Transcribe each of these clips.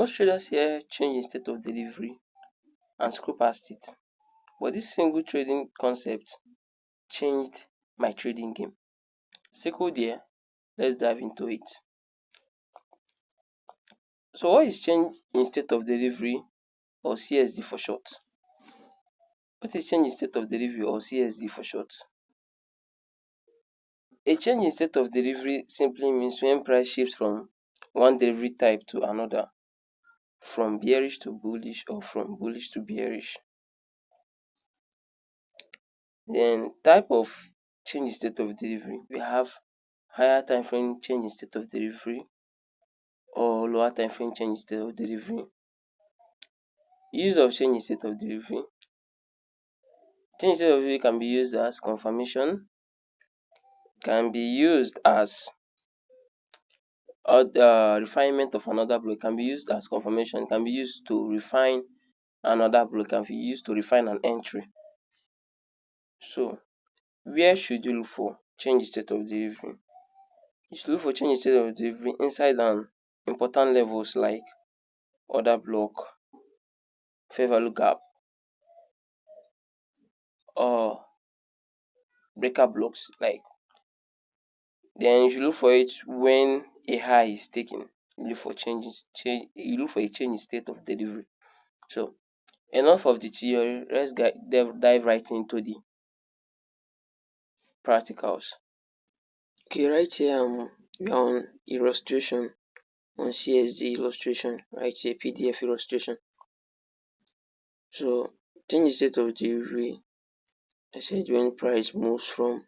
Most traders here change in state of delivery and screw past it. But this single trading concept changed my trading game. Sickled here, let's dive into it. So what is change in state of delivery, or CSD for short? What is change in state of delivery, or CSD for short? A change in state of delivery simply means when price shifts from one delivery type to another, from bearish to bullish or from bullish to bearish. Then type of change in state of delivery, we have higher time frame change in state of delivery or lower time frame change in state of delivery. Use of change in state of delivery. Change in state of delivery can be used as confirmation, can be used as refinement of another block, can be used as confirmation, can be used to refine another block, can be used to refine an entry. So where should you look for change in state of delivery? You should look for change in state of delivery inside an important levels like order block, fair value gap, or breaker blocks. Like, then you should look for it when a high is taken. You look for you look for a change in state of delivery. So enough of the theory. Let's dive right into the practicals. Okay, right here we are on illustration, on CSD illustration, right here PDF illustration. So change in state of delivery, I said when price moves from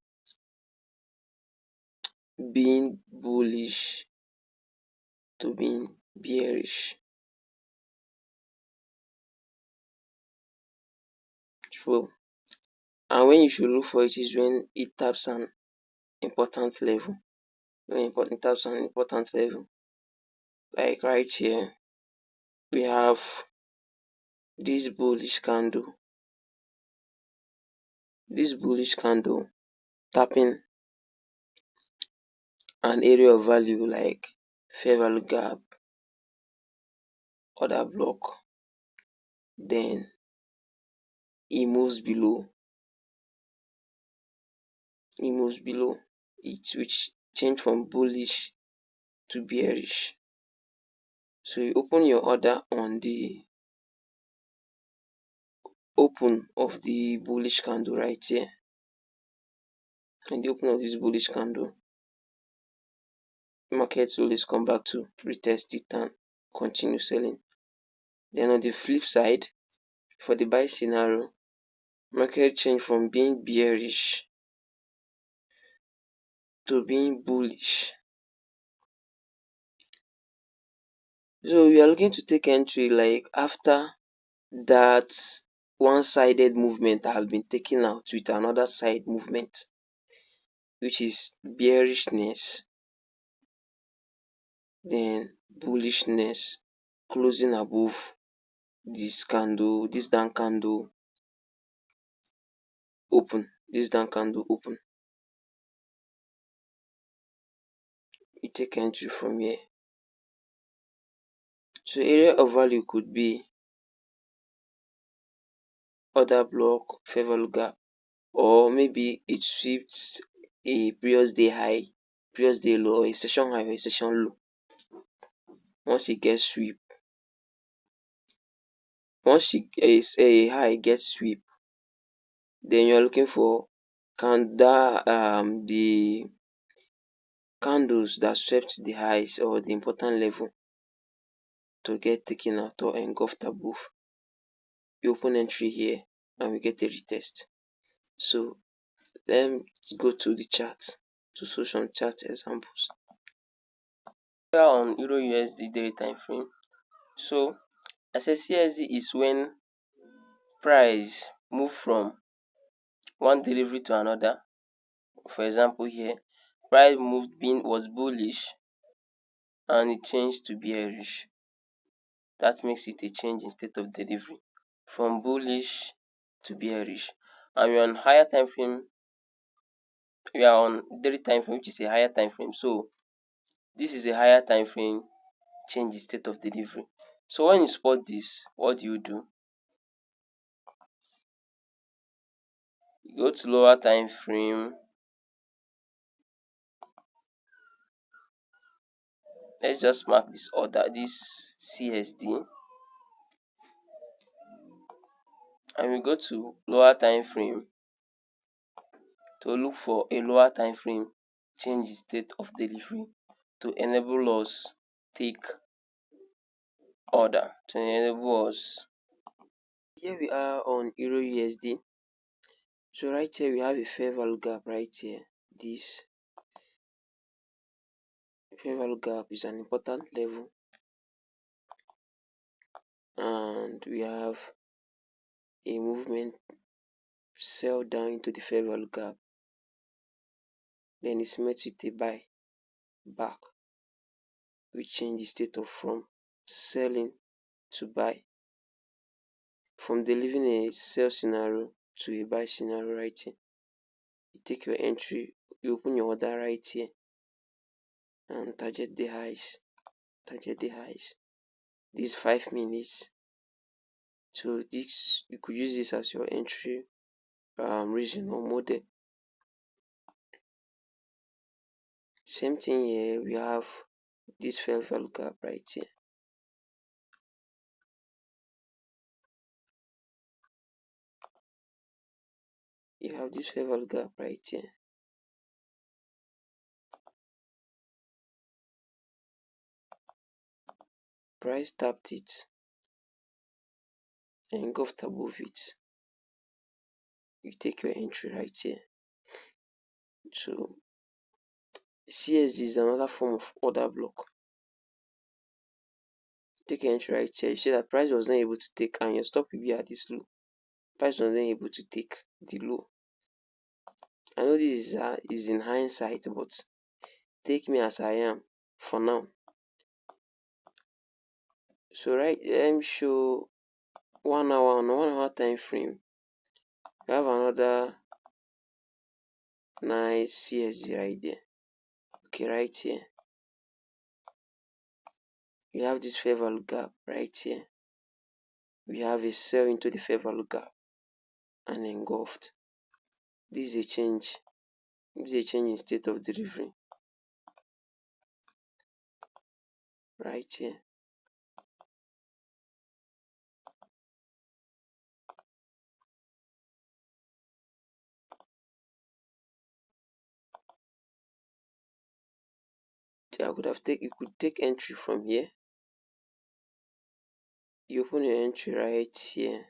being bullish to being bearish. So, and when you should look for it is when it taps an important level. When it taps an important level, like right here, we have this bullish candle. This bullish candle tapping an area of value like fair value gap, order block, then it moves below it, which change from bullish to bearish. So you open your order on the open of the bullish candle right here, and the open of this bullish candle, markets always come back to retest it and continue selling. Then on the flip side, for the buy scenario, market change from being bearish to being bullish. So we are looking to take entry like after that one-sided movement have been taken out with another side movement, which is bearishness, then bullishness, closing above this candle, this down candle open, this down candle open. You take entry from here. So area of value could be order block, fair value gap, or maybe it sweeps a previous day high, previous day low, or a session high or a session low. Once it gets sweep, once a high gets sweep, then you're looking for the candles that swept the highs or the important level to get taken out or engulfed above. You open entry here and we get a retest. So let's go to the chart to show some chart examples. We are on Euro USD daily time frame. So I said CSD is when price move from one delivery to another. For example, here price was bullish and it changed to bearish. That makes it a change in state of delivery from bullish to bearish. And we're on higher time frame. We are on daily time frame, which is a higher time frame. So this is a higher time frame change in state of delivery. So when you spot this, what do? You go to lower time frame. Let's just mark this order, this CSD, and we go to lower time frame to look for a lower time frame change the state of delivery to enable us take order, to enable us. Here we are on Euro USD. So right here we have a fair value gap right here. This fair value gap is an important level, and we have a movement sell down into the fair value gap. Then it's met with a buy back, which change the state of from selling to buy, from delivering a sell scenario to a buy scenario right here. You take your entry, you open your order right here and target the highs. This 5 minutes. So this, you could use this as your entry region or model. Same thing here, we have this fair value gap right here. You have this fair value gap right here. Price tapped it and engulfed above it. You take your entry right here. So CSD is another form of order block. Take your entry right here. You see that price was not able to take, and your stop will be at this low. Price was not able to take the low. I know this is in hindsight, but take me as I am for now. So right, let me show 1 hour on 1 hour time frame. We have another nice CSD right there. Okay, right here. We have this fair value gap right here. We have a sell into the fair value gap and engulfed. This is a change. This is a change in state of delivery. Right here. So you could take entry from here. You open your entry right here.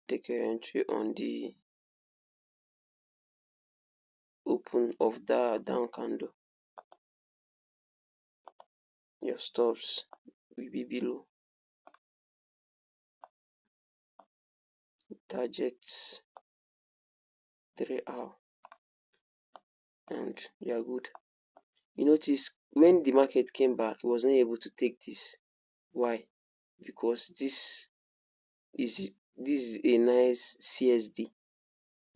Take your entry on the open of the down candle. Your stops will be below. Targets 3 hour and you are good. You notice when the market came back, it was not able to take this. Why? Because this is a nice CSD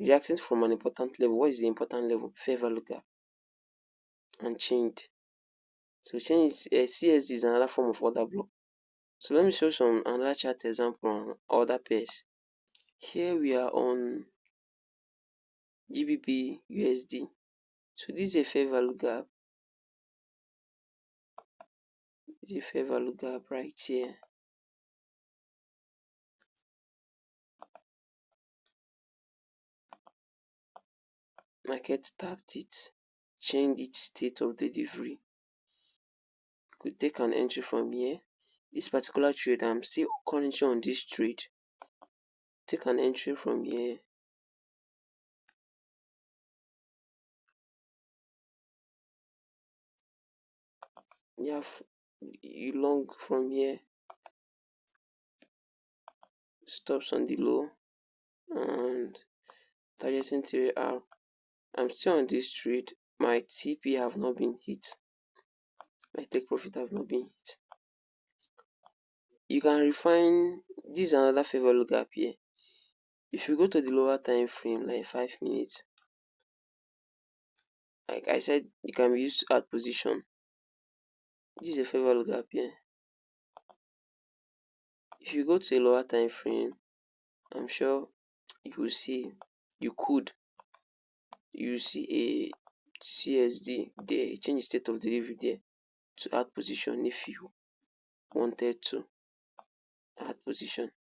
reacting from an important level. What is the important level? Fair value gap, and changed. So change CSD is another form of order block. So let me show some another chart example on other pairs. Here we are on GBP USD. So this is a fair value gap. The fair value gap right here. Market tapped it, changed its state of delivery. You could take an entry from here. This particular trade, I'm still currently on this trade. Take an entry from here. You long from here. Stops on the low and targeting 3R. I'm still on this trade. My TP have not been hit. My take profit have not been hit. You can refine this another fair value gap here. If you go to the lower time frame, like 5 minutes, Like I said, it can be used to add position. This is a fair value gap here. If you go to a lower time frame, I'm sure you will see you see a CSD there, change state of delivery there to add position if you wanted to add position.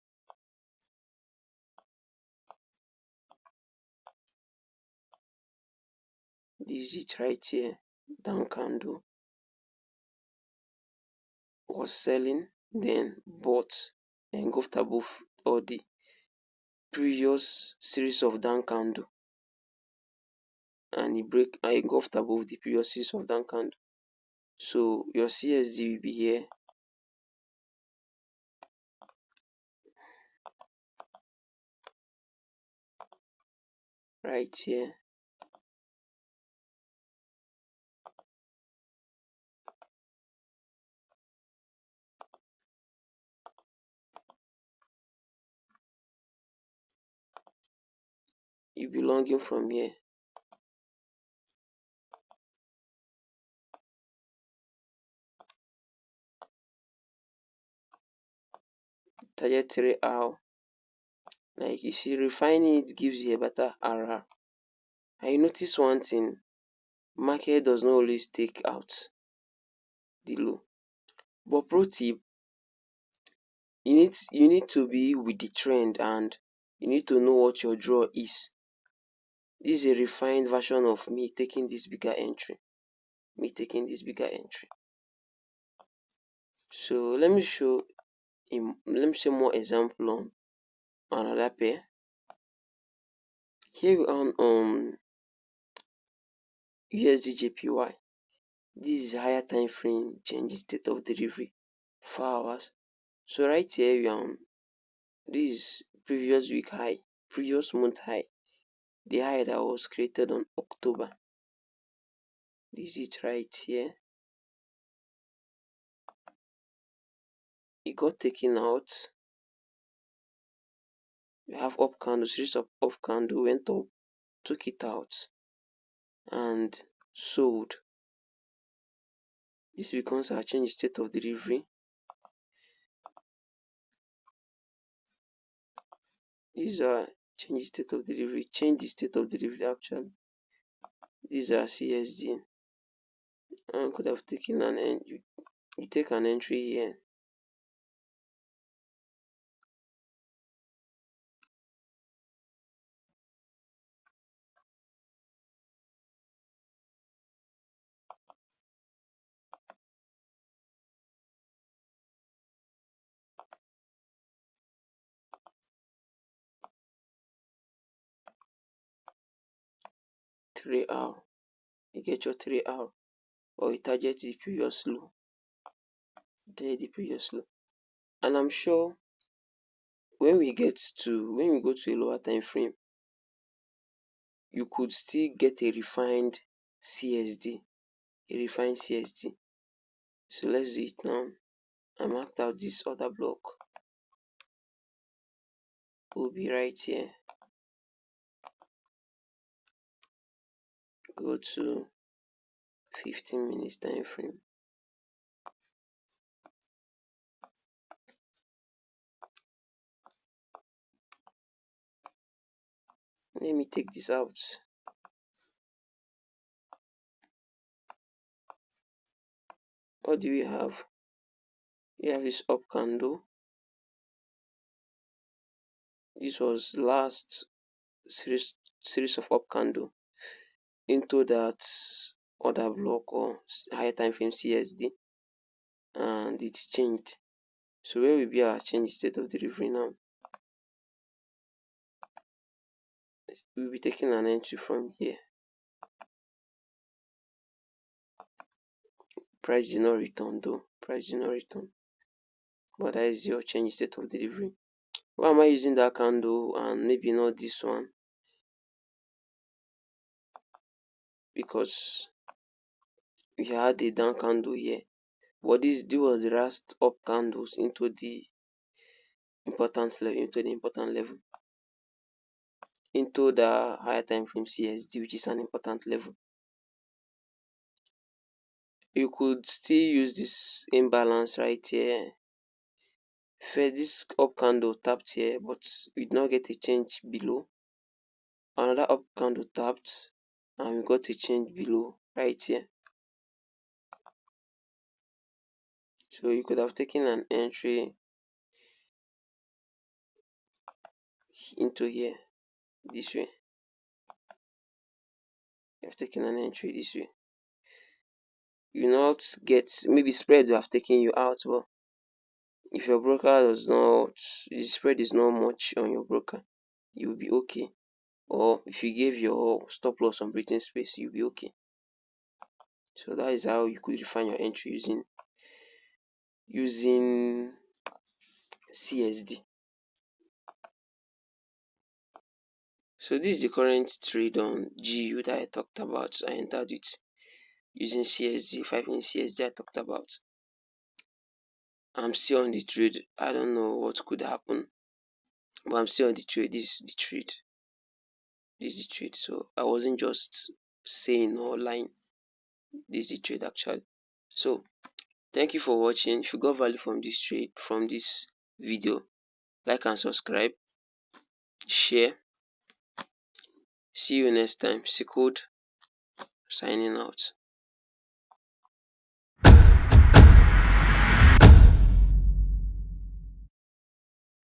This is it right here. Down candle was selling, then bought, engulfed above all the previous series of down candle, and it engulfed above the previous series of down candle. So your CSD will be here. Right here. You'll be longing from here. Target 3 hour. Like you see, refining it gives you a better RR. And you notice one thing, market does not always take out the low. But pro tip, you need to be with the trend, and you need to know what your draw is. This is a refined version of me taking this bigger entry. So let me show more example on another pair. Here we are on USD This is higher time frame, change state of delivery, 4 hours. So right here we are on this is previous week high, previous month high, the high that was created on October. This is it right here. It got taken out. We have up candle, series of up candle, went up, took it out, and sold. This becomes our change state of delivery. These are change state of delivery, change the state of delivery actually. These are CSD. And could have taken an entry. You take an entry here. Three hour. You get your 3 hour. Or you target the previous low. And I'm sure when we go to a lower time frame, you could still get a refined CSD. So let's do it now. I marked out this other block. Will be right here. Go to 15 minutes time frame. Let me take this out. What do we have? We have this up candle. This was last series of up candle into that other block or higher time frame CSD, and it's changed. So where will be our change state of delivery now? We'll be taking an entry from here. Price did not return though. But that is your change state of delivery. Why am I using that candle and maybe not this one? Because we had a down candle here. But this was the last up candles into the important level. Into the higher time frame CSD, which is an important level. You could still use this imbalance right here. First, this up candle tapped here, but we did not get a change below. Another up candle tapped, and we got a change below right here. So you could have taken an entry into here this way. You have taken an entry this way. You not get, maybe spread will have taken you out, but if your broker does not, the spread is not much on your broker, you'll be okay. Or if you gave your stop loss on breathing space, you'll be okay. So that is how you could refine your entry using CSD. So this is the current trade on GU that I talked about. I entered it using CSD, 5-minute CSD I talked about. I'm still on the trade. I don't know what could happen, but I'm still on the trade. This is the trade. This is the trade. So I wasn't just saying or lying. This is the trade actually. So thank you for watching. If you got value from this trade, from this video, like and subscribe, share. See you next time. Sickled signing out.